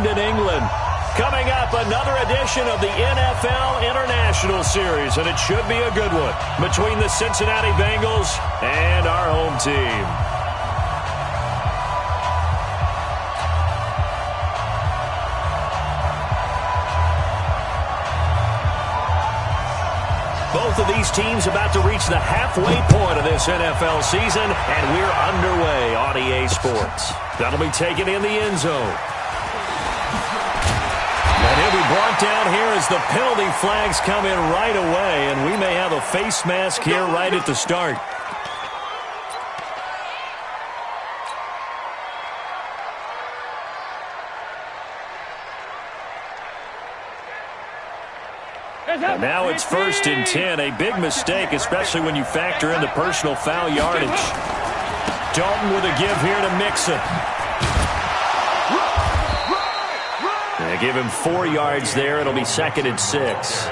London, England. Coming up, another edition of the NFL International Series, and it should be a good one between the Cincinnati Bengals and our home team. Both of these teams about to reach the halfway point of this NFL season, and we're underway on EA Sports. That'll be taken in the end zone. And he'll be brought down here as the penalty flags come in right away, and we may have a face mask here right at the start. And now it's 1st and 10, a big mistake, especially when you factor in the personal foul yardage. Dalton with a give here to Mixon. They give him 4 yards there. It'll be 2nd and 6.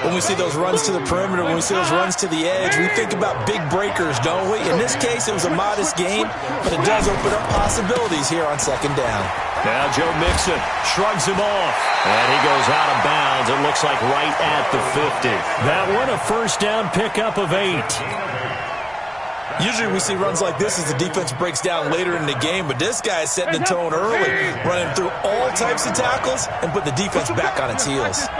When we see those runs to the perimeter, when we see those runs to the edge, we think about big breakers, don't we? In this case, it was a modest gain, but it does open up possibilities here on 2nd down. Now Joe Mixon shrugs him off, and he goes out of bounds. It looks like right at the 50. That one, a 1st down pickup of 8. Usually we see runs like this as the defense breaks down later in the game, but this guy is setting the tone early, running through all types of tackles and put the defense back on its heels.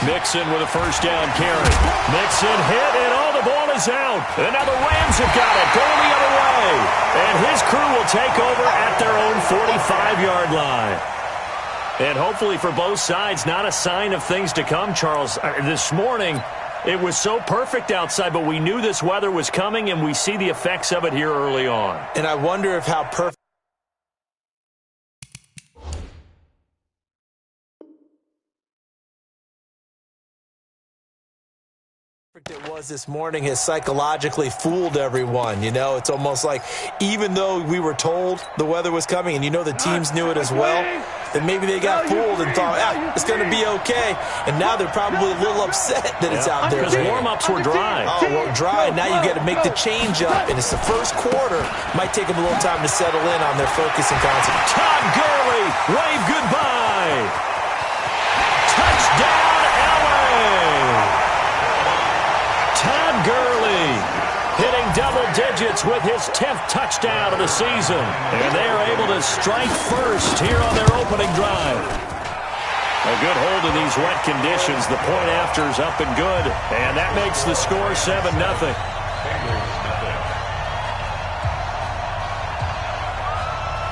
Mixon with a 1st down carry. Mixon hit, and the ball is out. And now the Rams have got it, going the other way. And his crew will take over at their own 45-yard line. And hopefully for both sides, not a sign of things to come, Charles. This morning, it was so perfect outside, but we knew this weather was coming, and we see the effects of it here early on. And I wonder if how perfect it was this morning has psychologically fooled everyone. You know, it's almost like even though we were told the weather was coming, and you know the teams knew it as well, that maybe they got fooled and thought, it's going to be okay. And now they're probably a little upset that it's out there. Because warm-ups were dry. Oh, well, dry. Now you got to make the change up. And it's the first quarter. Might take them a little time to settle in on their focus and concept. Todd Gurley, wave goodbye. Touchdown, LA. Todd Gurley hitting double digits with his 10th touchdown of the season. And they are able to strike first here on their opening drive. A good hold in these wet conditions. The point after is up and good. And that makes the score 7-0.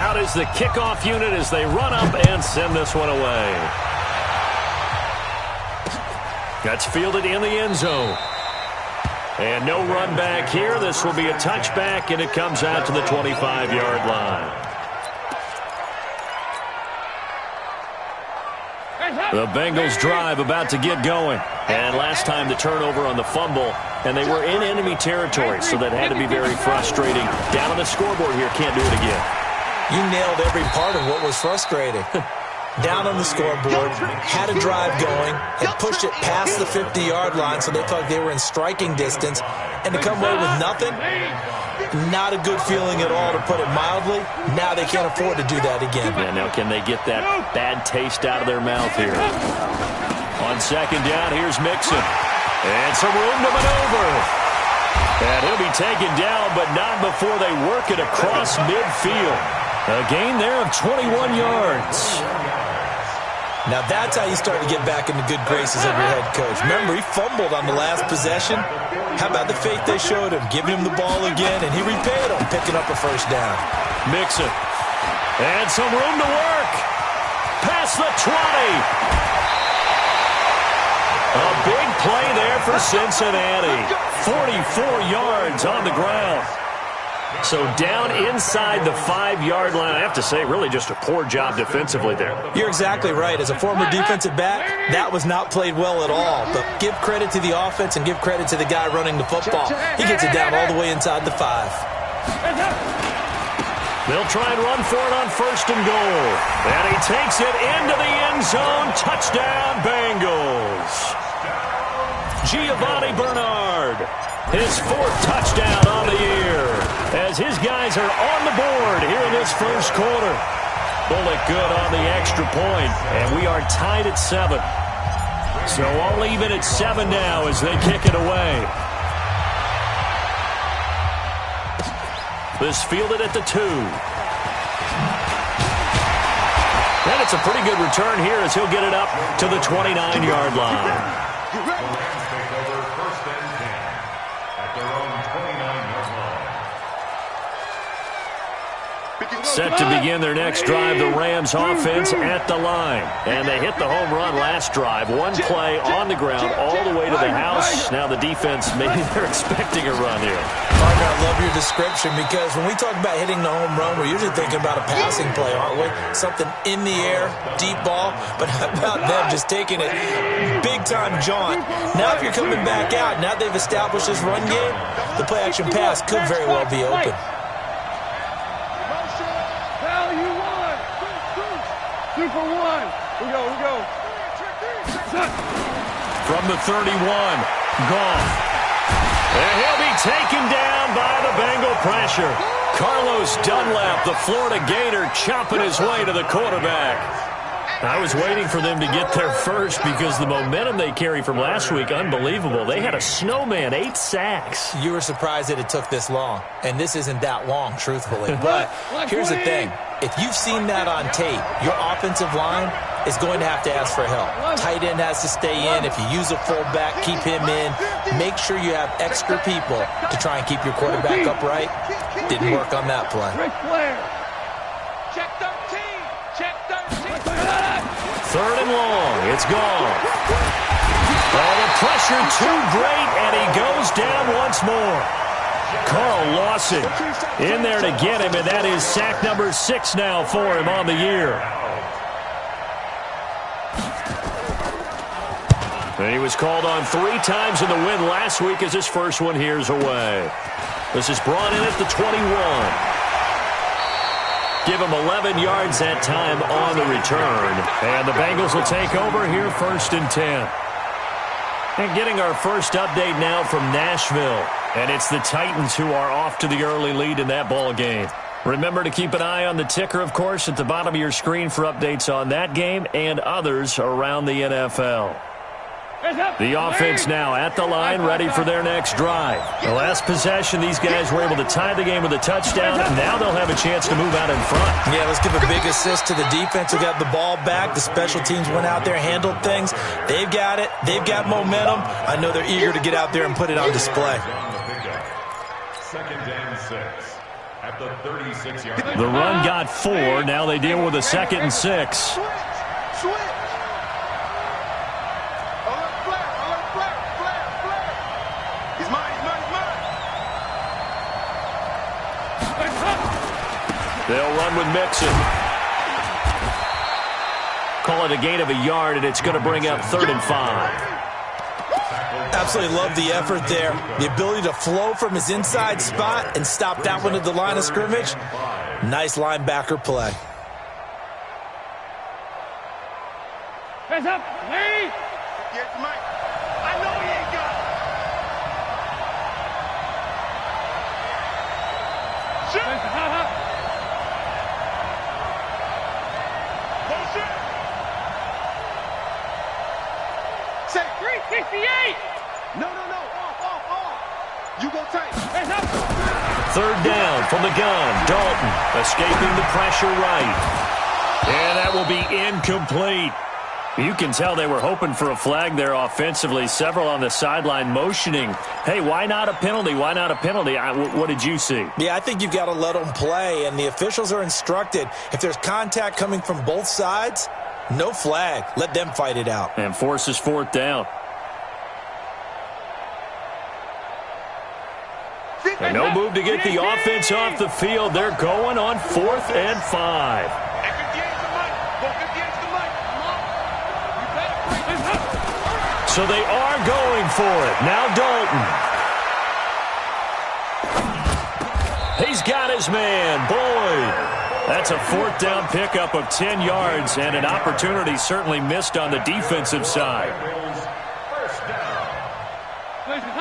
Out is the kickoff unit as they run up and send this one away. That's fielded in the end zone. And no run back here. This will be a touchback, and it comes out to the 25-yard line. The Bengals drive about to get going. And last time the turnover on the fumble, and they were in enemy territory, so that had to be very frustrating. Down on the scoreboard here, can't do it again. You nailed every part of what was frustrating. Down on the scoreboard, had a drive going, and pushed it past the 50-yard line so they felt like they were in striking distance, and to come away with nothing, not a good feeling at all, to put it mildly. Now they can't afford to do that again. Yeah, now can they get that bad taste out of their mouth here? On 2nd down, here's Mixon. And some room to maneuver. And he'll be taken down, but not before they work it across midfield. A gain there of 21 yards. Now that's how you start to get back in the good graces of your head coach. Remember, he fumbled on the last possession. How about the faith they showed him, giving him the ball again, and he repaid them, picking up a 1st down. Mixon. And some room to work. Past the 20. A big play there for Cincinnati. 44 yards on the ground. So down inside the 5-yard line. I have to say, really just a poor job defensively there. You're exactly right. As a former defensive back, that was not played well at all. But give credit to the offense and give credit to the guy running the football. He gets it down all the way inside the 5. They'll try and run for it on 1st and goal. And he takes it into the end zone. Touchdown, Bengals. Giovanni Bernard, his 4th touchdown on the year. as his guys are on the board here in this first quarter. Bullock good on the extra point, and we are tied at 7. So all even at 7 now as they kick it away. This fielded at the 2. And it's a pretty good return here as he'll get it up to the 29-yard line. Set to begin their next drive, the Rams offense at the line. And they hit the home run last drive. One play on the ground all the way to the house. Now the defense, maybe they're expecting a run here. Partner, I love your description because when we talk about hitting the home run, we're usually thinking about a passing play, aren't we? Something in the air, deep ball. But how about them just taking it big-time jaunt? Now if you're coming back out, now they've established this run game, the play-action pass could very well be open. Two for 1. We go. From the 31, Goff. And he'll be taken down by the Bengal pressure. Carlos Dunlap, the Florida Gator, chopping his way to the quarterback. I was waiting for them to get there first because the momentum they carry from last week, unbelievable. They had a snowman, 8 sacks. You were surprised that it took this long, and this isn't that long, truthfully. But here's the thing. If you've seen that on tape, your offensive line is going to have to ask for help. Tight end has to stay in. If you use a fullback, keep him in. Make sure you have extra people to try and keep your quarterback upright. Didn't work on that play. Check 13. Check 13. 3rd and long. It's gone. Oh, the pressure too great, and he goes down once more. Carl Lawson in there to get him, and that is sack number 6 now for him on the year. And he was called on 3 times in the win last week as his first one here's away. This is brought in at the 21. Give him 11 yards that time on the return. And the Bengals will take over here 1st and 10. And getting our first update now from Nashville. And it's the Titans who are off to the early lead in that ball game. Remember to keep an eye on the ticker, of course, at the bottom of your screen for updates on that game and others around the NFL. The offense now at the line, ready for their next drive. The last possession, these guys were able to tie the game with a touchdown, and now they'll have a chance to move out in front. Yeah, let's give a big assist to the defense who got the ball back. The special teams went out there, handled things. They've got it. They've got momentum. I know they're eager to get out there and put it on display. 2nd and 6 at the 36-yard line. The run got 4. Now they deal with a 2nd and 6. They'll run with Mixon. Call it a gain of a yard, and it's going to bring up 3rd and 5. Absolutely love the effort there. The ability to flow from his inside spot and stop that one at the line of scrimmage. Nice linebacker play. Hands up, Lee! Get the mic. I know he ain't got it. Shoot! Say 368! No. Off. You go tight. Hands up. 3rd down from the gun. Dalton escaping the pressure right. And that will be incomplete. You can tell they were hoping for a flag there offensively. Several on the sideline motioning. Hey, why not a penalty? Why not a penalty? What did you see? Yeah, I think you've got to let them play, and the officials are instructed. If there's contact coming from both sides, no flag. Let them fight it out. And forces 4th down. And no move to get the offense off the field. They're going on 4th and 5. So they are going for it. Now Dalton. He's got his man, Boyd. That's a 4th down pickup of 10 yards and an opportunity certainly missed on the defensive side. First down.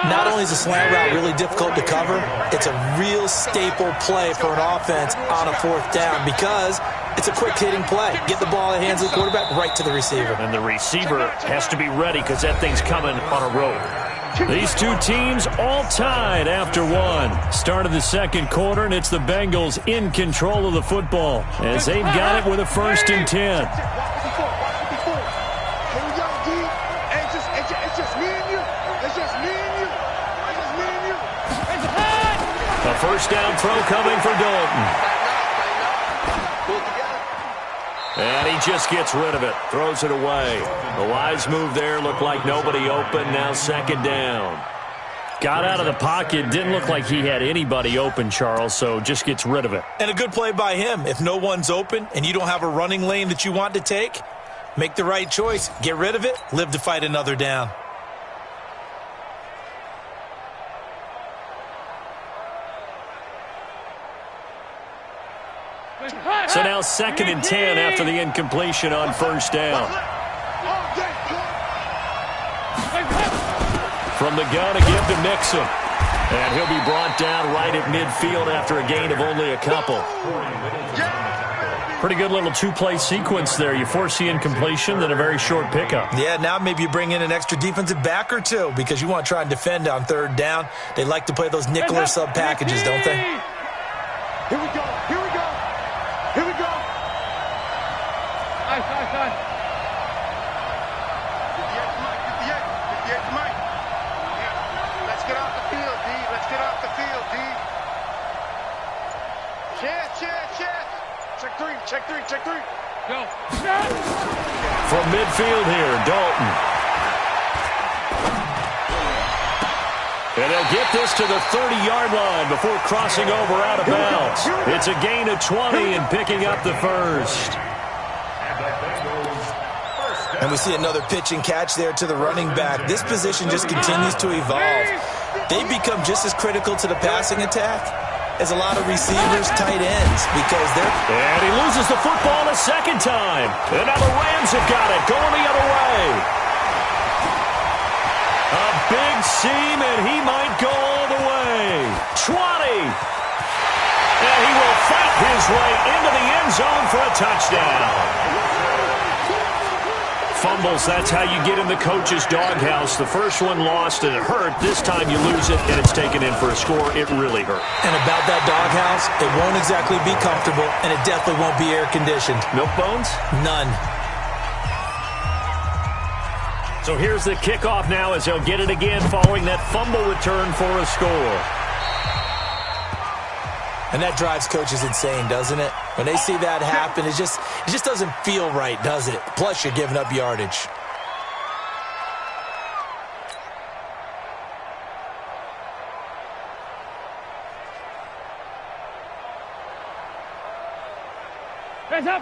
Not only is a slant route really difficult to cover, it's a real staple play for an offense on a 4th down because it's a quick-hitting play. Get the ball in the hands of the quarterback right to the receiver. And the receiver has to be ready because that thing's coming on a rope. These two teams all tied after one. Start of the second quarter, and it's the Bengals in control of the football as they've got it with a 1st and 10. A 1st down throw coming for Dalton. And he just gets rid of it, throws it away. A wise move there, looked like nobody open, now 2nd down. Got out of the pocket, didn't look like he had anybody open, Charles, so just gets rid of it. And a good play by him. If no one's open and you don't have a running lane that you want to take, make the right choice. Get rid of it, live to fight another down. So now 2nd and 10 after the incompletion on 1st down. From the gun again to Mixon. And he'll be brought down right at midfield after a gain of only a couple. Pretty good little 2-play sequence there. You force the incompletion, then a very short pickup. Yeah, now maybe you bring in an extra defensive back or two because you want to try and defend on 3rd down. They like to play those nickel or sub packages, don't they? Here we go. Here we go. Here we go. Nice. 58 to Mike. Yeah. Let's get off the field, D. Let's get off the field, D. Check three. Go. From midfield here, Dalton. And they'll get this to the 30-yard line before crossing over out of bounds. It's a gain of 20 and picking up the 1st. And we see another pitch and catch there to the running back. This position just continues to evolve. They become just as critical to the passing attack as a lot of receivers, tight ends, because they're... And he loses the football a 2nd time. And now the Rams have got it, going the other way. A big seam, and he might go all the way. 20. And he will fight his way into the end zone for a touchdown. Fumbles, that's how you get in the coach's doghouse. The first one lost and it hurt. This time you lose it and it's taken in for a score. It really hurt. And about that doghouse, it won't exactly be comfortable, and it definitely won't be air-conditioned. Milk bones? None. So here's the kickoff now as they'll get it again following that fumble return for a score. And that drives coaches insane, doesn't it? When they see that happen, it just doesn't feel right, does it? Plus, you're giving up yardage.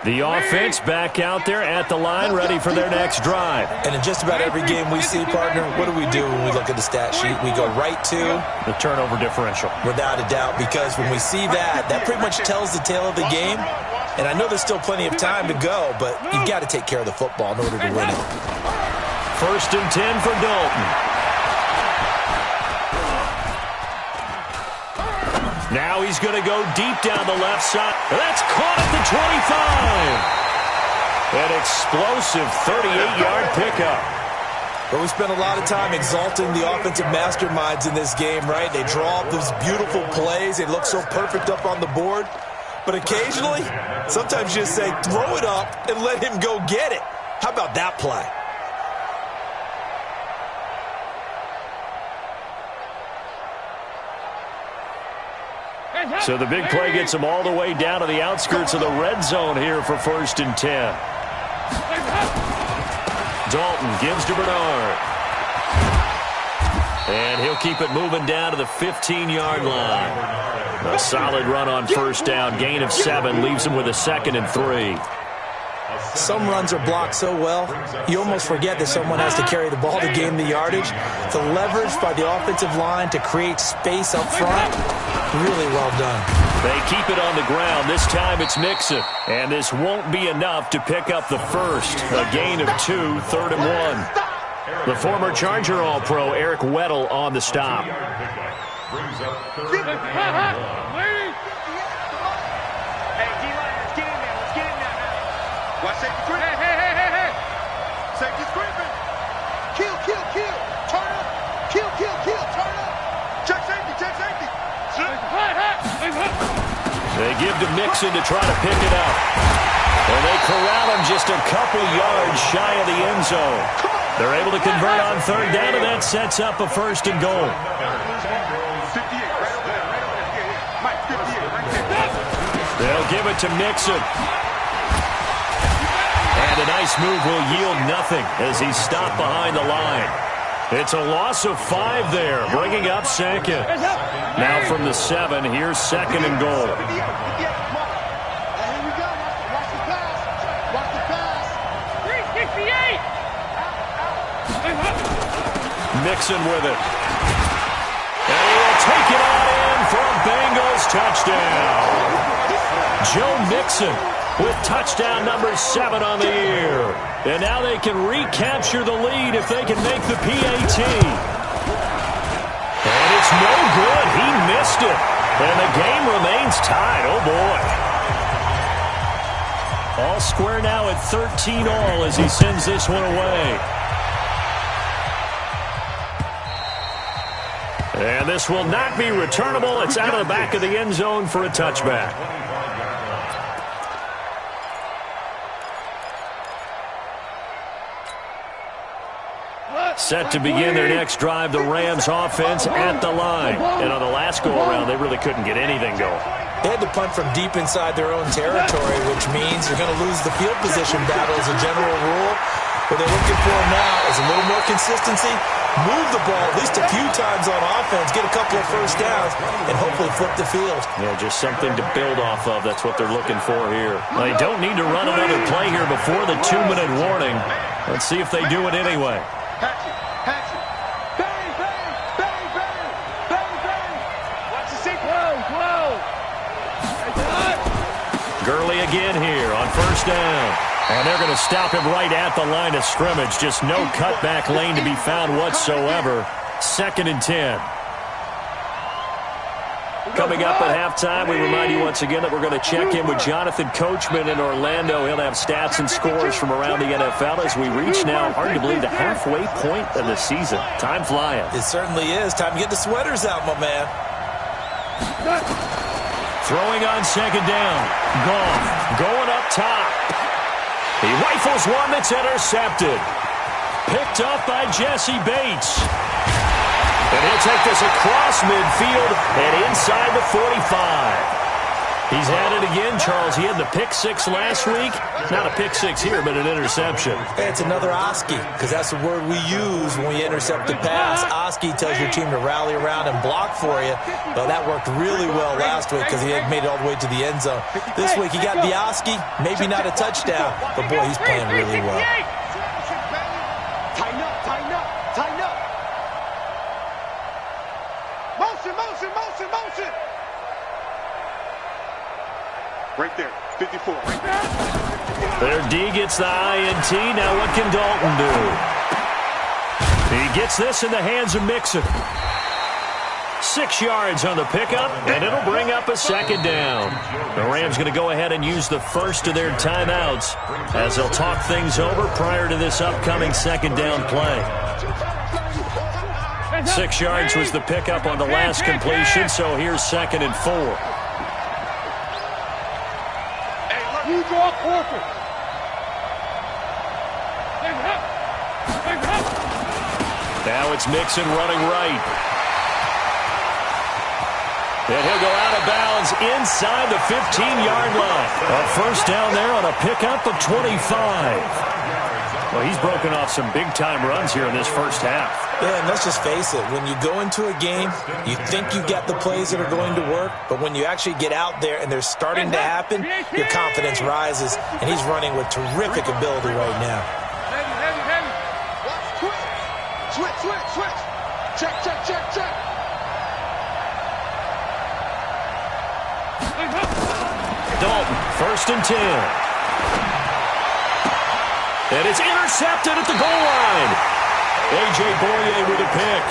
The offense back out there at the line, ready for their next drive. And in just about every game we see, partner, what do we do when we look at the stat sheet? We go right to the turnover differential. Without a doubt, because when we see that, that pretty much tells the tale of the game. And I know there's still plenty of time to go, but you've got to take care of the football in order to win it. 1st and 10 for Dalton. Now he's going to go deep down the left side. That's caught at the 25. An explosive 38-yard pickup. But we spent a lot of time exalting the offensive masterminds in this game, right? They draw up those beautiful plays. They look so perfect up on the board. But occasionally, sometimes you just say, throw it up and let him go get it. How about that play? So the big play gets him all the way down to the outskirts of the red zone here for 1st and 10. Dalton gives to Bernard. And he'll keep it moving down to the 15-yard line. A solid run on 1st down. Gain of 7 leaves him with a 2nd and 3. Some runs are blocked so well, you almost forget that someone has to carry the ball to gain the yardage. The leverage by the offensive line to create space up front, really well done. They keep it on the ground. This time it's Mixon. And this won't be enough to pick up the 1st. A gain of 2, 3rd and 1. The former Charger All-Pro Eric Weddle on the stop. Brings up third Hey, and D-line, let's get in there. Let's get in there now. Watch safety creeping. Hey. Safety's creeping. Kill. Turn up. Kill. Turn up. Check safety. They give to Mixon to try to pick it up. And they corral him just a couple yards shy of the end zone. They're able to convert on third down, and that sets up a first and goal. 58, right over there. Mike, 58, right there. They'll give it to Mixon. And a nice move will yield nothing as he's stopped behind the line. It's a loss of 5 there, bringing up second. Now from the 7, here's second and goal. 58, here we go. Watch the pass. 368. Mixon with it. And he will take it on in for a Bengals touchdown. Joe Mixon with touchdown number 7 on the year. And now they can recapture the lead if they can make the PAT. And it's no good. He missed it. And the game remains tied. Oh, boy. All square now at 13-all as he sends this one away. And this will not be returnable. It's out of the back of the end zone for a touchback. Set to begin their next drive, the Rams offense at the line. And on the last go-around, they really couldn't get anything going. They had to punt from deep inside their own territory, which means you're going to lose the field position battle as a general rule. What they're looking for now is a little more consistency, move the ball at least a few times on offense, get a couple of first downs, and hopefully flip the field. Yeah, just something to build off of. That's what they're looking for here. They don't need to run another play here before the 2-minute warning. Let's see if they do it anyway. Hatchet. Bang. Watch the seat. Whoa. Gurley again here on first down. And they're going to stop him right at the line of scrimmage. Just no cutback lane to be found whatsoever. 2nd and 10. Coming up at halftime, we remind you once again that we're going to check in with Jonathan Coachman in Orlando. He'll have stats and scores from around the NFL as we reach now, hard to believe, the halfway point of the season. Time flying. It certainly is. Time to get the sweaters out, my man. Throwing on second down. Goff going up top. He rifles one that's intercepted. Picked up by Jesse Bates. And he'll take this across midfield and inside the 45. He's had it again, Charles. He had the pick 6 last week. Not a pick 6 here, but an interception. It's another Oski, because that's the word we use when we intercept the pass. Oski tells your team to rally around and block for you. Well, that worked really well last week because he had made it all the way to the end zone. This week he got the Oski, maybe not a touchdown, but boy, he's playing really well. Tighten up. Motion. Right there, 54. Right there. Their D gets the INT. Now what can Dalton do? He gets this in the hands of Mixon. 6 yards on the pickup, and it'll bring up a second down. The Rams going to go ahead and use the first of their timeouts as they'll talk things over prior to this upcoming second down play. 6 yards was the pickup on the last completion, so here's 2nd and 4. You draw corporate. Now it's Mixon running right. And he'll go out of bounds inside the 15-yard line. A first down there on a pickup of 25. Well, he's broken off some big-time runs here in this first half. Yeah, and let's just face it. When you go into a game, you think you got the plays that are going to work, but when you actually get out there and they're starting to happen, your confidence rises, and he's running with terrific ability right now. Heavy. Switch. Check. Dalton, 1st and 10. And it's intercepted at the goal line. A.J. Boye with a pick.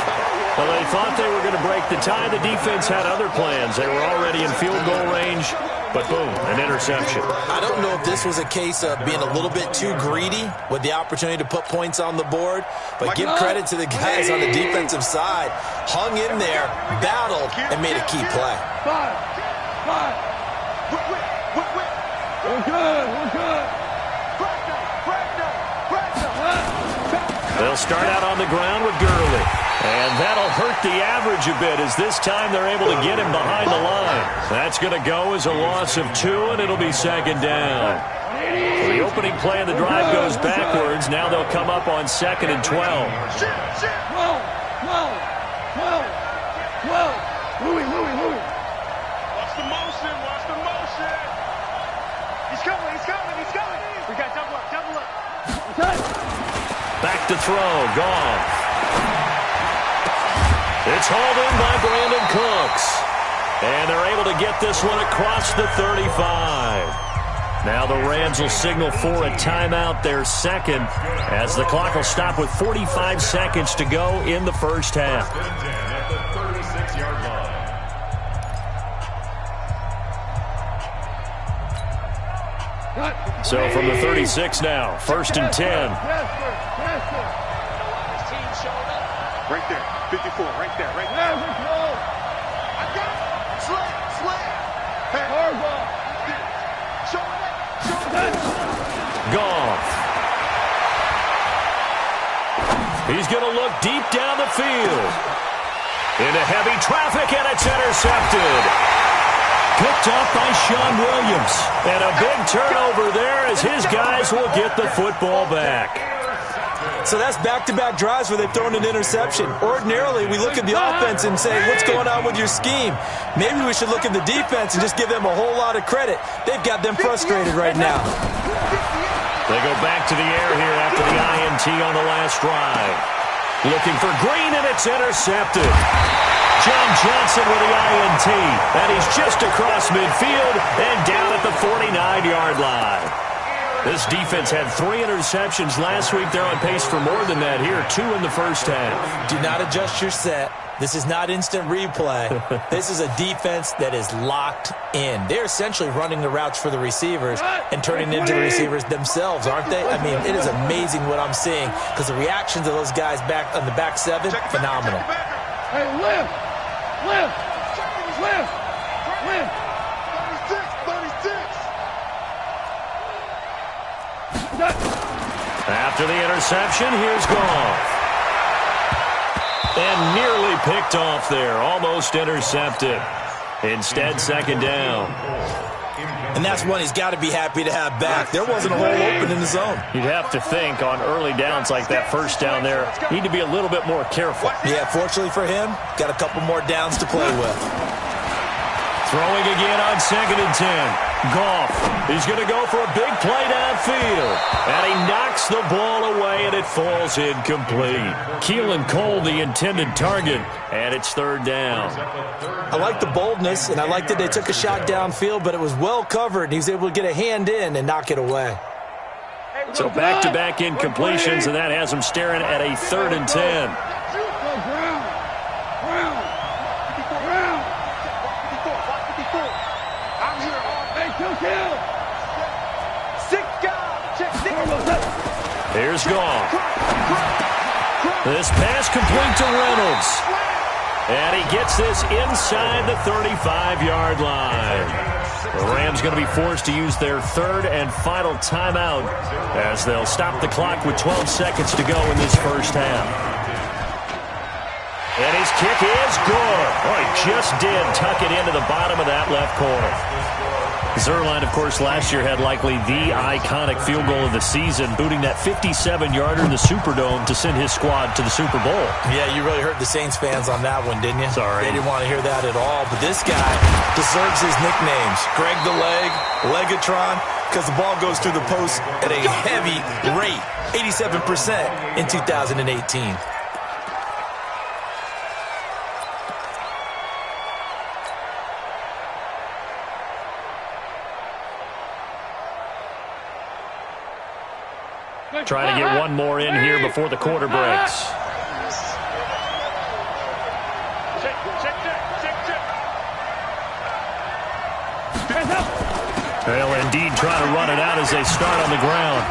Well, they thought they were going to break the tie. The defense had other plans. They were already in field goal range, but boom, an interception. I don't know if this was a case of being a little bit too greedy with the opportunity to put points on the board, but give credit to the guys on the defensive side. Hung in there, battled, and made a key play. Five. We're good. They'll start out on the ground with Gurley. And that'll hurt the average a bit as this time they're able to get him behind the line. That's going to go as a loss of 2, and it'll be second down. So the opening play of the drive goes backwards. Now they'll come up on 2nd and 12. Louis. Watch the motion. He's coming. We got double up. Okay. Back to throw. Gone. It's hauled in by Brandon Cooks. And they're able to get this one across the 35. Now the Rams will signal for a timeout, their second, as the clock will stop with 45 seconds to go in the first half. At the 36-yard line. So from the 36 now, 1st and 10. Right there. 54, right there. I got it. Slam. Hey. Show it. Goff. He's going to look deep down the field. Into heavy traffic, and it's intercepted. Picked up by Sean Williams. And a big turnover there as his guys will get the football back. So that's back-to-back drives where they've thrown an interception. Ordinarily, we look at the offense and say, what's going on with your scheme? Maybe we should look at the defense and just give them a whole lot of credit. They've got them frustrated right now. They go back to the air here after the INT on the last drive. Looking for Green, and it's intercepted. John Johnson with the INT, and he's just across midfield and down at the 49-yard line. This defense had 3 interceptions last week. They're on pace for more than that here, 2 in the first half. Do not adjust your set. This is not instant replay. This is a defense that is locked in. They're essentially running the routes for the receivers and turning into the receivers themselves, aren't they? I mean, it is amazing what I'm seeing because the reactions of those guys back on the back 7, phenomenal. Hey, lift. 36. After the interception, here's Goff. And nearly picked off there. Almost intercepted. Instead, second down. And that's one he's got to be happy to have back. There wasn't a hole open in the zone. You'd have to think on early downs like that first down there, need to be a little bit more careful. Yeah, fortunately for him, got a couple more downs to play with. Throwing again on 2nd and 10. Goff, he's going to go for a big play downfield. And he knocks the ball away, and it falls incomplete. Keelan Cole, the intended target, and it's 3rd down. I like the boldness, and I like that they took a shot downfield, but it was well covered, and he was able to get a hand in and knock it away. So back-to-back incompletions, and that has him staring at a 3rd and 10. Here's Goff. This pass complete to Reynolds. And he gets this inside the 35-yard line. The Rams going to be forced to use their 3rd and final timeout as they'll stop the clock with 12 seconds to go in this first half. And his kick is good. Oh, he just did tuck it into the bottom of that left corner. Zuerlein, of course, last year had likely the iconic field goal of the season, booting that 57-yarder in the Superdome to send his squad to the Super Bowl. Yeah, you really hurt the Saints fans on that one, didn't you? Sorry. They didn't want to hear that at all. But this guy deserves his nicknames. Greg the Leg, Legatron, because the ball goes through the post at a heavy rate, 87% in 2018. Trying to get one more in here before the quarter breaks. They'll indeed try to run it out as they start on the ground.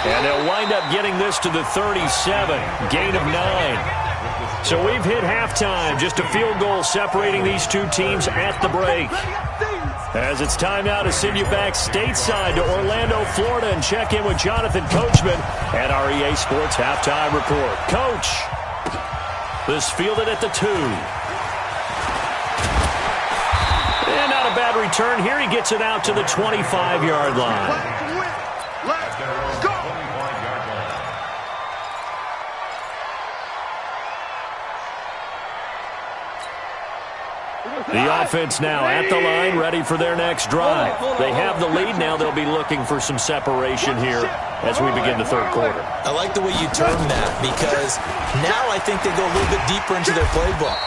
And they'll wind up getting this to the 37, gain of 9. So we've hit halftime, just a field goal separating these two teams at the break. As it's time now to send you back stateside to Orlando, Florida, and check in with Jonathan Coachman at our EA Sports Halftime Report. Coach, this fielded at the 2. And not a bad return here. He gets it out to the 25-yard line. The offense now at the line, ready for their next drive. They have the lead now. They'll be looking for some separation here as we begin the third quarter. I like the way you term that, because now I think they go a little bit deeper into their playbook.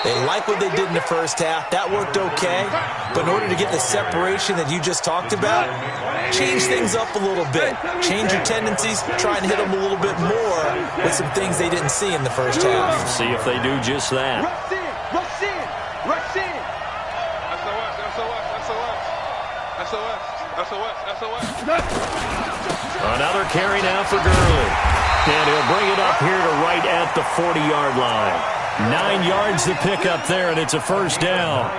They like what they did in the first half. That worked okay. But in order to get the separation that you just talked about, change things up a little bit. Change your tendencies. Try and hit them a little bit more with some things they didn't see in the first half. See if they do just that. Another carry now for Gurley. And he'll bring it up here to right at the 40-yard line. 9 yards to pick up there, and it's a first down.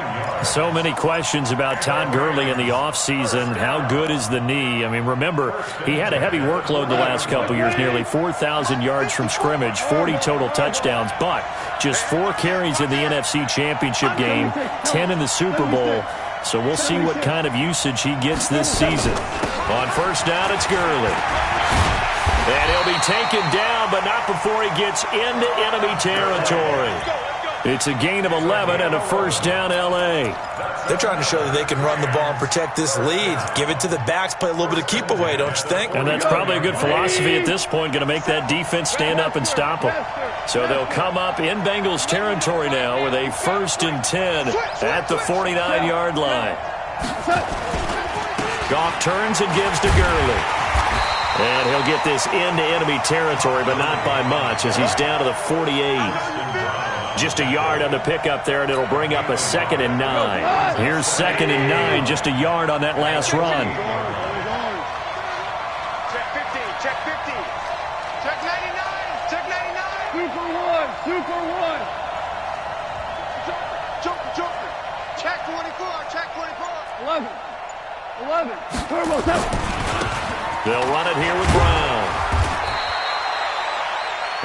So many questions about Todd Gurley in the offseason. How good is the knee? I mean, remember, he had a heavy workload the last couple years, nearly 4,000 yards from scrimmage, 40 total touchdowns, but just 4 carries in the NFC Championship game, 10 in the Super Bowl. So we'll see what kind of usage he gets this season. On first down, it's Gurley. And he'll be taken down, but not before he gets into enemy territory. It's a gain of 11 and a first down, L.A. They're trying to show that they can run the ball and protect this lead. Give it to the backs, play a little bit of keep away, don't you think? And that's probably a good philosophy at this point, going to make that defense stand up and stop them. So they'll come up in Bengals territory now with a 1st and 10 at the 49-yard line. Goff turns and gives to Gurley. And he'll get this into enemy territory, but not by much as he's down to the 48. Just a yard on the pickup there, and it'll bring up a 2nd and 9. Here's 2nd and 9, just a yard on that last run. Check 50, check 50. Check 99, check 99. 2 for 1, 2 for 1. Joker. Check 24, check 24. 11. Turbo 7. They'll run it here with Brown.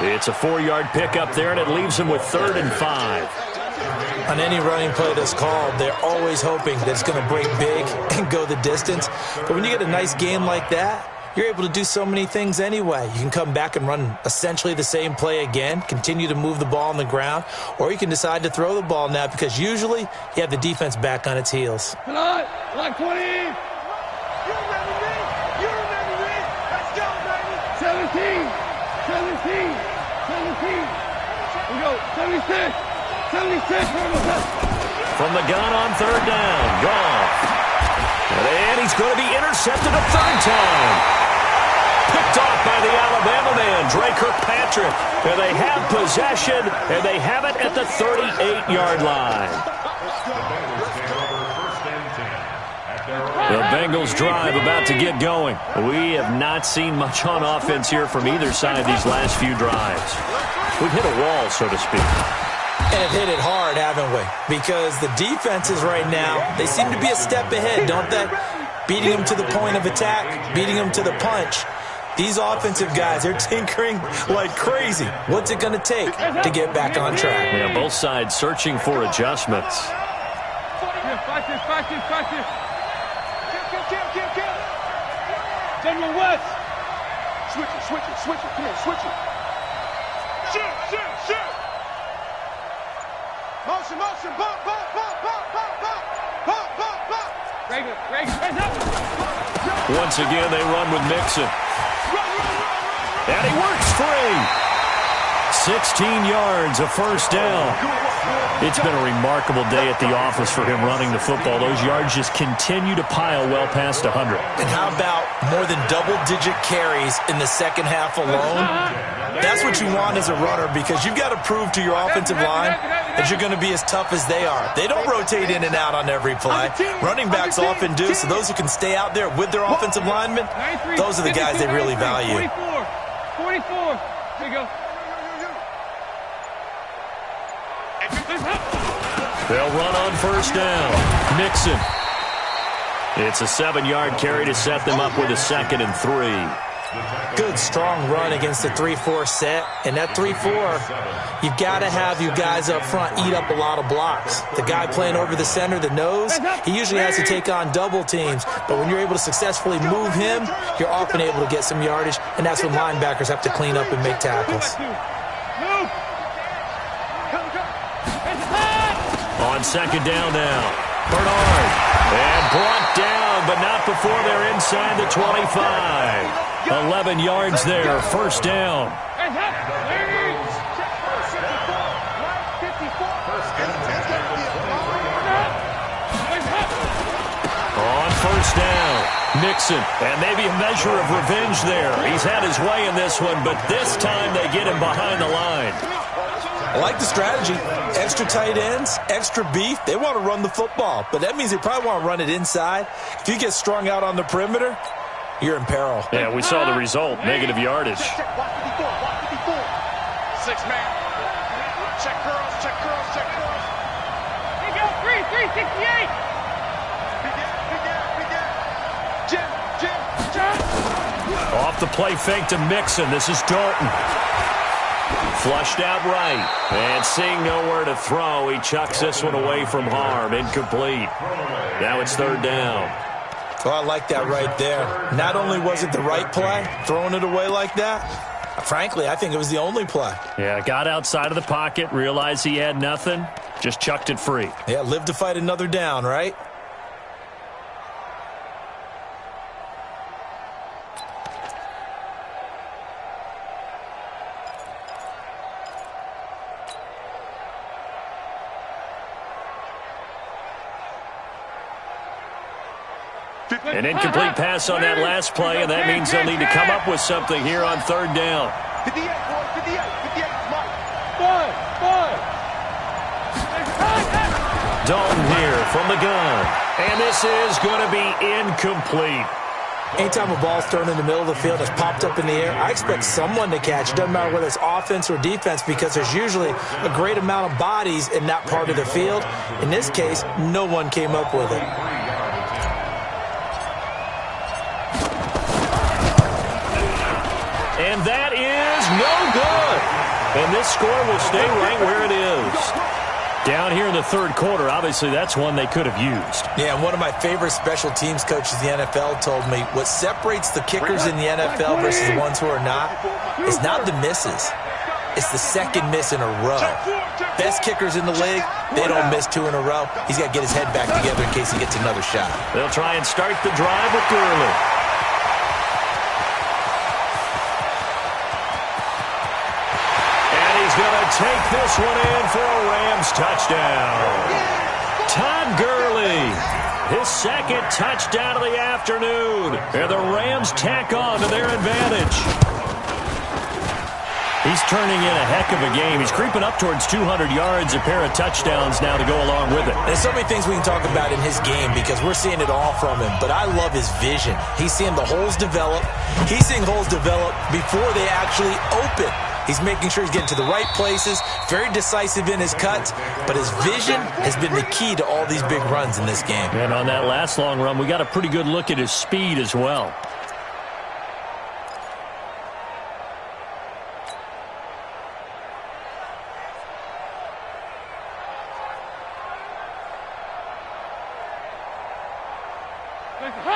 It's a 4-yard pickup there, and it leaves them with 3rd and 5. On any running play that's called, they're always hoping that it's going to break big and go the distance. But when you get a nice game like that, you're able to do so many things anyway. You can come back and run essentially the same play again, continue to move the ball on the ground, or you can decide to throw the ball now because usually you have the defense back on its heels. Come on, like 20. You remember me? You remember me? Let's go, baby. 17. We go, 76. From the gun on 3rd down, Goff. And he's going to be intercepted a 3rd time. Picked off by the Alabama man, Dre Kirkpatrick. And they have possession, and they have it at the 38-yard line. The Bengals drive about to get going. We have not seen much on offense here from either side these last few drives. We've hit a wall, so to speak. And have hit it hard, haven't we? Because the defenses right now, they seem to be a step ahead, don't they? Beating them to the point of attack, beating them to the punch. These offensive guys, they're tinkering like crazy. What's it going to take to get back on track? Yeah, both sides searching for adjustments. General West. Switch it. Come on, switch it. Shoot. Motion. Bump. Once again, they run with Mixon. And he works free. 16 yards, a first down. It's been a remarkable day at the office for him running the football. Those yards just continue to pile well past 100. And how about more than double-digit carries in the second half alone? That's what you want as a runner, because you've got to prove to your offensive line that you're going to be as tough as they are. They don't rotate in and out on every play. Running backs often do, so those who can stay out there with their offensive linemen, those are the guys they really value. 44. There you go. They'll run on first down. Mixon. It's a 7-yard carry to set them up with a 2nd and 3. Good, strong run against the 3-4 set. And that 3-4, you've got to have your guys up front eat up a lot of blocks. The guy playing over the center, the nose, he usually has to take on double teams. But when you're able to successfully move him, you're often able to get some yardage. And that's when linebackers have to clean up and make tackles. On 2nd down now, Bernard. And brought down, but not before they're inside the 25. 11 yards there, first down. On first down, Mixon. And maybe a measure of revenge there. He's had his way in this one, but this time they get him behind the line. I like the strategy. Extra tight ends, extra beef. They want to run the football, but that means they probably want to run it inside. If you get strung out on the perimeter, you're in peril. Yeah, we saw the result, negative yardage. 6 man. Check girls, check girls, check girls. Here you go, 368. Jim. Off the play fake to Mixon. This is Dalton. Flushed out right, and seeing nowhere to throw, he chucks this one away from harm. Incomplete. Now it's 3rd down. Oh, I like that right there. Not only was it the right play, throwing it away like that, frankly, I think it was the only play. Yeah, got outside of the pocket, realized he had nothing, just chucked it free. Yeah, live to fight another down, right? An incomplete pass on that last play, and that means they'll need to come up with something here on 3rd down. 58, boy, 58, Mike. Dalton here from the gun, and this is going to be incomplete. Anytime a ball's thrown in the middle of the field, it's popped up in the air, I expect someone to catch. It doesn't matter whether it's offense or defense, because there's usually a great amount of bodies in that part of the field. In this case, no one came up with it. And that is no good. And this score will stay right where it is. Down here in the 3rd quarter, obviously that's one they could have used. Yeah, and one of my favorite special teams coaches in the NFL told me what separates the kickers in the NFL versus the ones who are not is not the misses. It's the 2nd miss in a row. Best kickers in the league, they don't miss 2 in a row. He's got to get his head back together in case he gets another shot. They'll try and start the drive with Gurley. He's going to take this one in for a Rams touchdown. Todd Gurley, his 2nd touchdown of the afternoon. And the Rams tack on to their advantage. He's turning in a heck of a game. He's creeping up towards 200 yards, a pair of touchdowns now to go along with it. There's so many things we can talk about in his game because we're seeing it all from him. But I love his vision. He's seeing the holes develop. He's seeing holes develop before they actually open. He's making sure he's getting to the right places, very decisive in his cuts, but his vision has been the key to all these big runs in this game. And on that last long run, we got a pretty good look at his speed as well.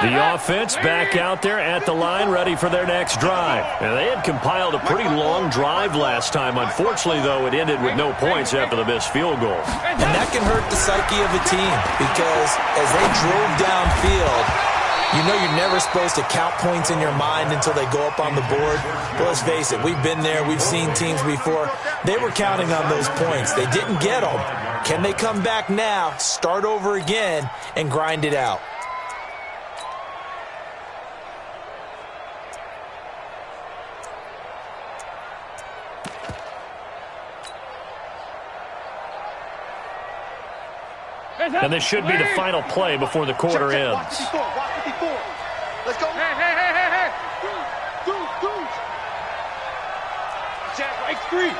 The offense back out there at the line, ready for their next drive. And they had compiled a pretty long drive last time. Unfortunately, though, it ended with no points after the missed field goal. And that can hurt the psyche of a team because as they drove downfield, You know you're never supposed to count points in your mind until they go up on the board. But let's face it, we've been there. We've seen teams before. They were counting on those points. They didn't get them. Can they come back now, start over again, and grind it out? And this should be the final play before the quarter ends. Watch 54. Let's go. Hey. Do. Jack, X3.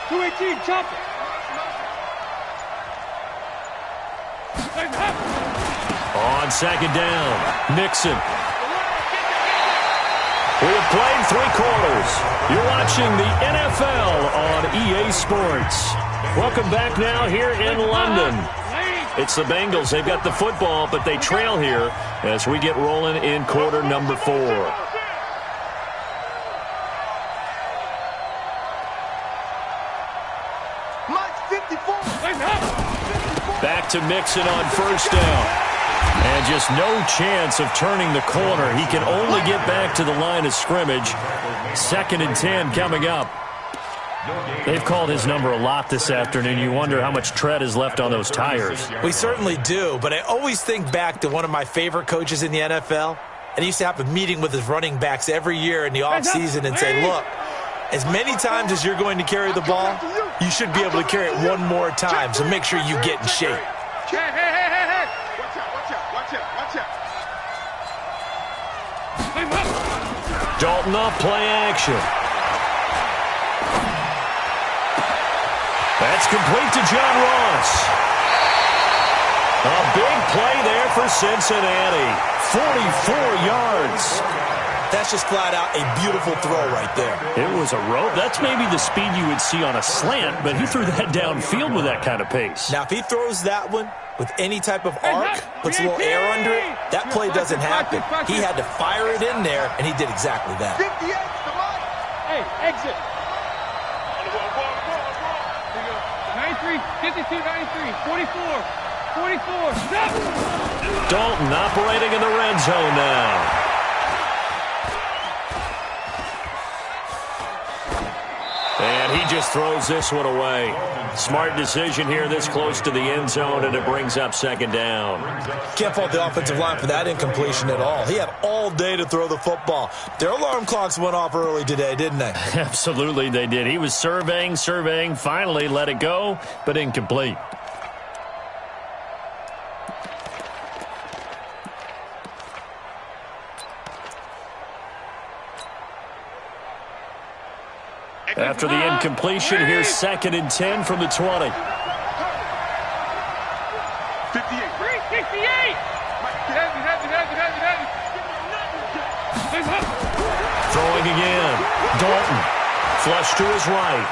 218, chop it. On second down, Mixon. We have played 3 quarters. You're watching the NFL on EA Sports. Welcome back now here in London. It's the Bengals. They've got the football, but they trail here as we get rolling in quarter number 4. Back to Mixon on first down. And just no chance of turning the corner. He can only get back to the line of scrimmage. 2nd and 10 coming up. They've called his number a lot this afternoon. You wonder how much tread is left on those tires. We certainly do, but I always think back to one of my favorite coaches in the NFL. And he used to have a meeting with his running backs every year in the offseason and say, look, as many times as you're going to carry the ball, you should be able to carry it one more time, so make sure you get in shape. Hey. Watch out. Dalton off play action. That's complete to John Ross. A big play there for Cincinnati. 44 yards. That's just flat out a beautiful throw right there. It was a rope. That's maybe the speed you would see on a slant, but he threw that downfield with that kind of pace. Now, if he throws that one with any type of arc, puts a little air under it, that play doesn't happen. He had to fire it in there, and he did exactly that. 58 to Mike. Hey, exit. 93, 52, 93, 44, stop! Dalton operating in the red zone now. And he just throws this one away. Smart decision here this close to the end zone, and it brings up 2nd down. Can't fault the offensive line for that incompletion at all. He had all day to throw the football. Their alarm clocks went off early today, didn't they? Absolutely, they did. He was surveying, finally let it go, but incomplete. After the incompletion, here's 2nd and 10 from the 20. 58. 368. Throwing again. Dalton. Flush to his right.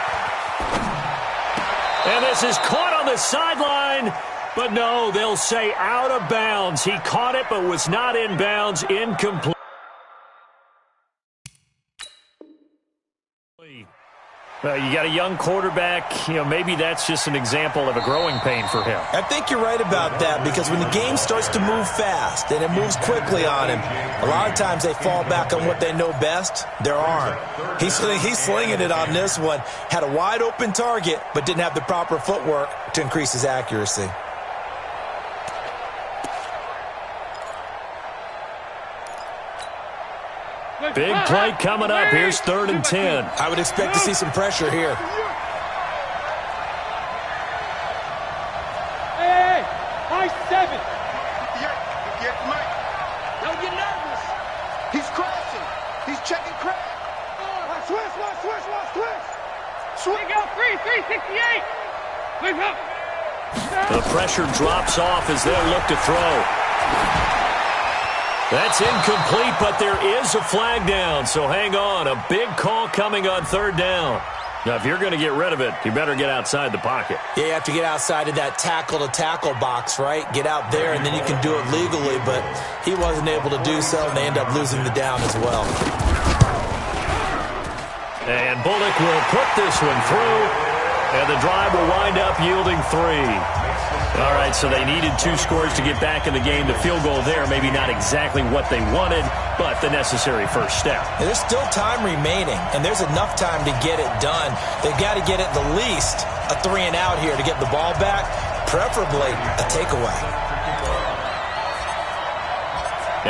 And this is caught on the sideline. But no, they'll say out of bounds. He caught it but was not in bounds. Incomplete. You got a young quarterback, maybe that's just an example of a growing pain for him. I think you're right about that, because when the game starts to move fast and it moves quickly on him, a lot of times they fall back on what they know best, their arm. He's slinging it on this one. Had a wide open target, but didn't have the proper footwork to increase his accuracy. Big play coming up. Here's 3rd and 10. I would expect to see some pressure here. Hey, high 7. 58 Mike. Don't get nervous. He's crashing. He's checking crack. Switch. Swing out 368. Swing up. The pressure drops off as they'll look to throw. That's incomplete, but there is a flag down, so hang on. A big call coming on 3rd down. Now, if you're going to get rid of it, you better get outside the pocket. Yeah, you have to get outside of that tackle-to-tackle box, right? Get out there, and then you can do it legally, but he wasn't able to do so, and they end up losing the down as well. And Bullock will put this one through, and the drive will wind up yielding 3. All right, so they needed 2 scores to get back in the game. The field goal there, maybe not exactly what they wanted, but the necessary first step. And there's still time remaining, and there's enough time to get it done. They've got to get at the least a 3-and-out here to get the ball back, preferably a takeaway.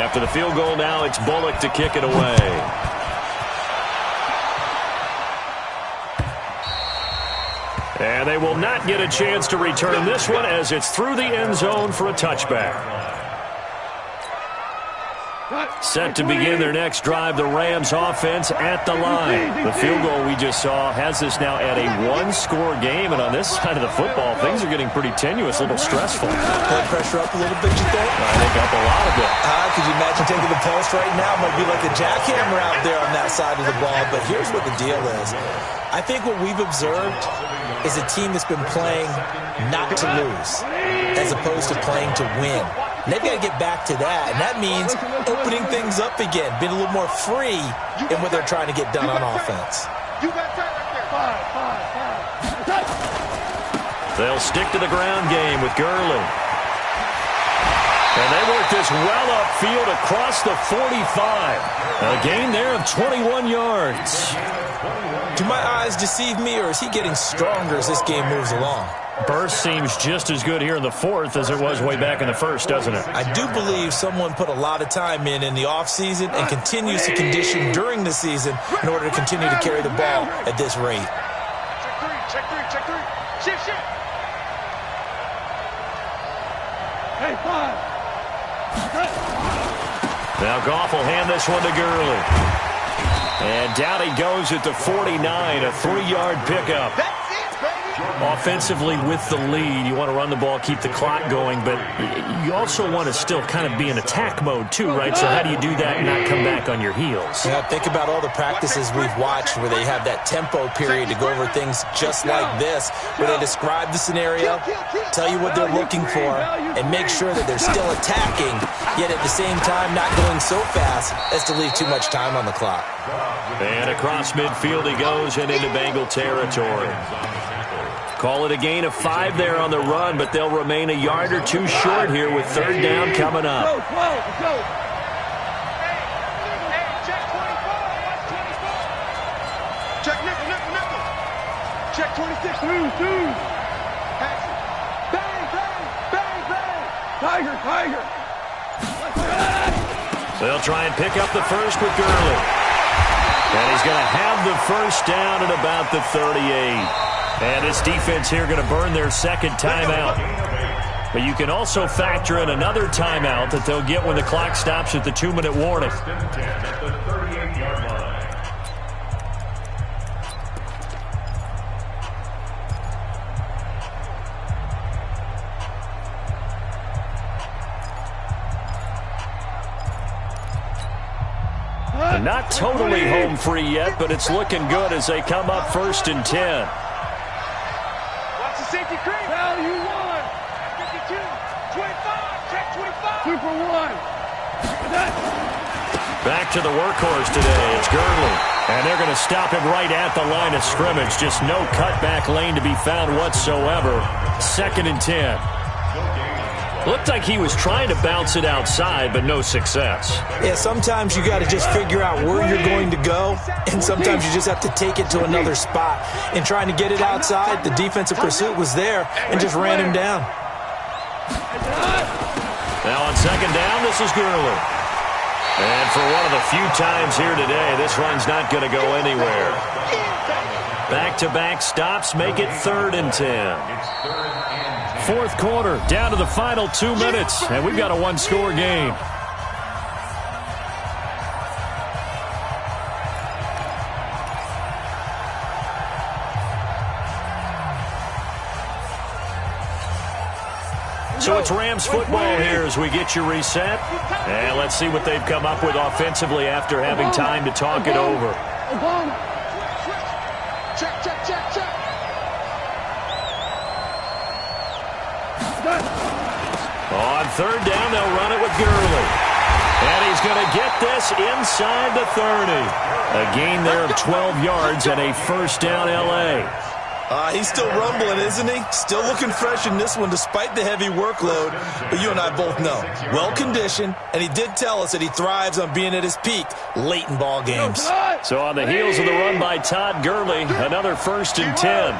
After the field goal now, it's Bullock to kick it away. And they will not get a chance to return this one as it's through the end zone for a touchback. Set to begin their next drive, the Rams offense at the line. The field goal we just saw has this now at a 1-score game, and on this side of the football, things are getting pretty tenuous, a little stressful. Blood pressure up a little bit, you think? I think up a lot of it. Could you imagine taking the pulse right now? Might be like a jackhammer out there on that side of the ball, but here's what the deal is. I think what we've observed is a team that's been playing not to lose as opposed to playing to win. And they've got to get back to that, and that means opening things up again, being a little more free in what they're trying to get done on offense. They'll stick to the ground game with Gurley. And they work this well upfield across the 45. A gain there of 21 yards. Do my eyes deceive me, or is he getting stronger as this game moves along? Burst seems just as good here in the fourth as it was way back in the first, doesn't it? I do believe someone put a lot of time in the offseason and continues to condition during the season in order to continue to carry the ball at this rate. Check three. Shift. Hey, 5. Now Goff will hand this one to Gurley. And down he goes at the 49, a 3-yard pickup. Offensively with the lead, you want to run the ball, keep the clock going, but you also want to still kind of be in attack mode too, right? So how do you do that and not come back on your heels? Yeah, think about all the practices we've watched where they have that tempo period to go over things just like this, where they describe the scenario, tell you what they're looking for, and make sure that they're still attacking, yet at the same time not going so fast as to leave too much time on the clock. And across midfield he goes and into Bengal territory. Call it a gain of 5 there on the run, but they'll remain a yard or 2 short here with 3rd down coming up. Go. Check nickel. Check 26. Two. Pass it. Bang. Tiger. They'll try and pick up the first with Gurley. And he's going to have the first down at about the 38. And this defense here going to burn their second timeout. But you can also factor in another timeout that they'll get when the clock stops at the 2-minute warning. Not totally home free yet, but it's looking good as they come up 1st and 10. Watch the safety creep. Value 1. 52. 25. Check 25. 2 for 1. Back to the workhorse today. It's Gurley. And they're going to stop him right at the line of scrimmage. Just no cutback lane to be found whatsoever. 2nd and 10. Looked like he was trying to bounce it outside, but no success. Yeah, sometimes you got to just figure out where you're going to go, and sometimes you just have to take it to another spot. And trying to get it outside, the defensive pursuit was there and just ran him down. Now on 2nd down, this is Gurley. And for one of the few times here today, this run's not going to go anywhere. Back-to-back stops make it 3rd and 10. 4th quarter, down to the final 2 minutes, and we've got a 1-score game. So it's Rams football here as we get you reset. And let's see what they've come up with offensively after having time to talk it over. Check. On 3rd down, they'll run it with Gurley. And he's going to get this inside the 30. A gain there of 12 yards and a 1st down L.A. He's still rumbling, isn't he? Still looking fresh in this one despite the heavy workload. But you and I both know, well-conditioned, and he did tell us that he thrives on being at his peak late in ball games. So on the heels of the run by Todd Gurley, another 1st and 10.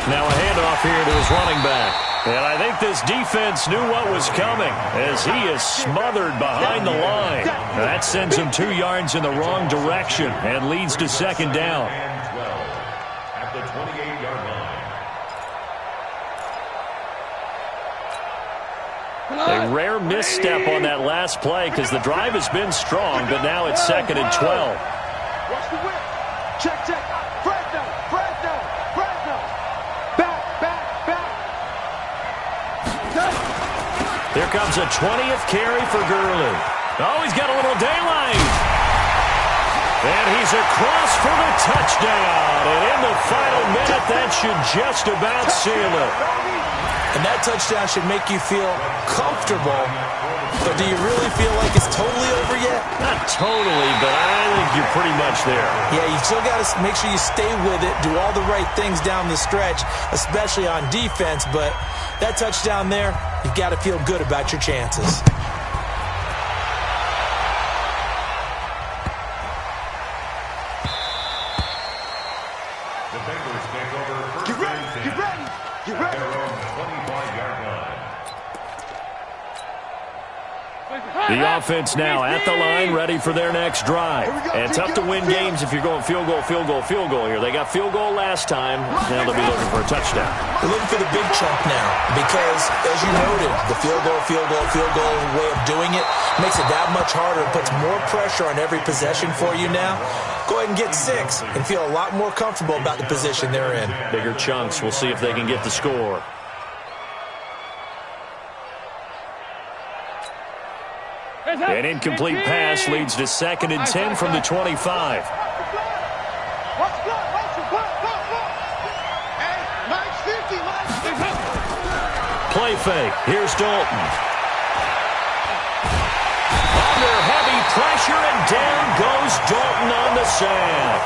Now a handoff here to his running back. And I think this defense knew what was coming as he is smothered behind the line. That sends him 2 yards in the wrong direction and leads to 2nd down. At the 28-yard line. A rare misstep on that last play because the drive has been strong, but now it's 2nd and 12. Watch the whip. Check, check. Fresno. Here comes a 20th carry for Gurley. Oh, he's got a little daylight. And he's across for the touchdown. And in the final minute, that should just about seal it. And that touchdown should make you feel comfortable. But do you really feel like it's totally over yet? Not totally, but I think you're pretty much there. Yeah, you still got to make sure you stay with it, do all the right things down the stretch, especially on defense. But that touchdown there, you've got to feel good about your chances. The Bengals take over first Get ready. and 10 Get ready. Get at ready. their own 25-yard line. The offense now at the line, ready for their next drive. And tough to win games if you're going field goal here. They got field goal last time. Now they'll be looking for a touchdown. We're looking for the big chunk now because, as you noted, the field goal way of doing it makes it that much harder. It puts more pressure on every possession for you now. Go ahead and get 6 and feel a lot more comfortable about the position they're in. Bigger chunks. We'll see if they can get the score. An incomplete pass leads to 2nd and 10 from the 25. Watch the block. Hey, Mike's 50, Mike. Play fake. Here's Dalton. Under heavy pressure, and down goes Dalton on the sack.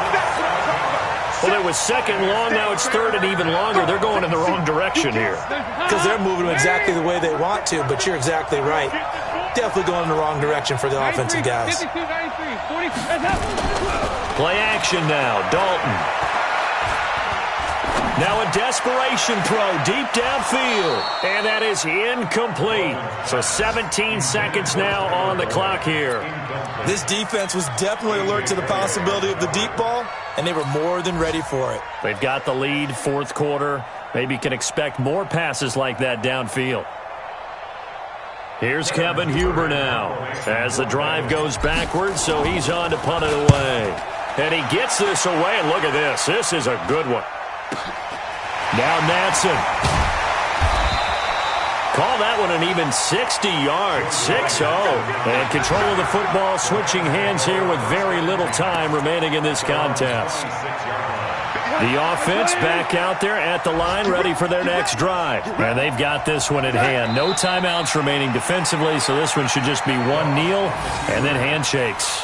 Well, it was 2nd long. Now it's 3rd and even longer. They're going in the wrong direction here. Because they're moving them exactly the way they want to, but you're exactly right. Definitely going in the wrong direction for the offensive guys. Play action now. Dalton. Now a desperation throw deep downfield. And that is incomplete. So 17 seconds now on the clock here. This defense was definitely alert to the possibility of the deep ball, and they were more than ready for it. They've got the lead, 4th quarter. Maybe can expect more passes like that downfield. Here's Kevin Huber now as the drive goes backwards, so he's on to punt it away. And he gets this away, and look at this. This is a good one. Now Natson. Call that one an even 60 yards, 6-0. And control of the football switching hands here with very little time remaining in this contest. The offense back out there at the line, ready for their next drive. And they've got this one in hand. No timeouts remaining defensively, so this one should just be one kneel and then handshakes.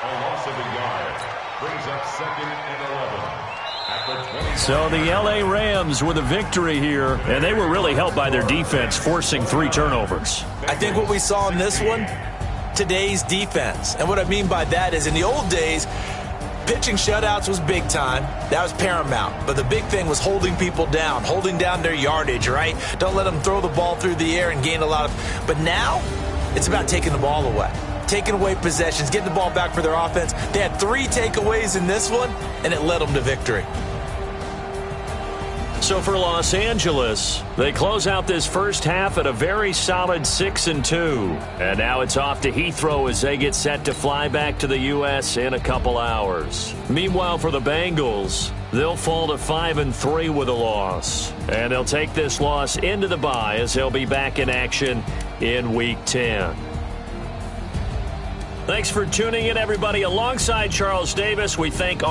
A loss of a yard brings up 2nd and 11 at the 20. So the L.A. Rams with a victory here, and they were really helped by their defense, forcing 3 turnovers. I think what we saw in this one, today's defense. And what I mean by that is in the old days, pitching shutouts was big time. That was paramount. But the big thing was holding people down, holding down their yardage, right? Don't let them throw the ball through the air and gain a lot of... But now, it's about taking the ball away. Taking away possessions, getting the ball back for their offense. They had 3 takeaways in this one, and it led them to victory. So for Los Angeles, they close out this first half at a very solid 6-2. And now it's off to Heathrow as they get set to fly back to the U.S. in a couple hours. Meanwhile, for the Bengals, they'll fall to 5-3 with a loss. And they'll take this loss into the bye as they'll be back in action in Week 10. Thanks for tuning in, everybody. Alongside Charles Davis, we thank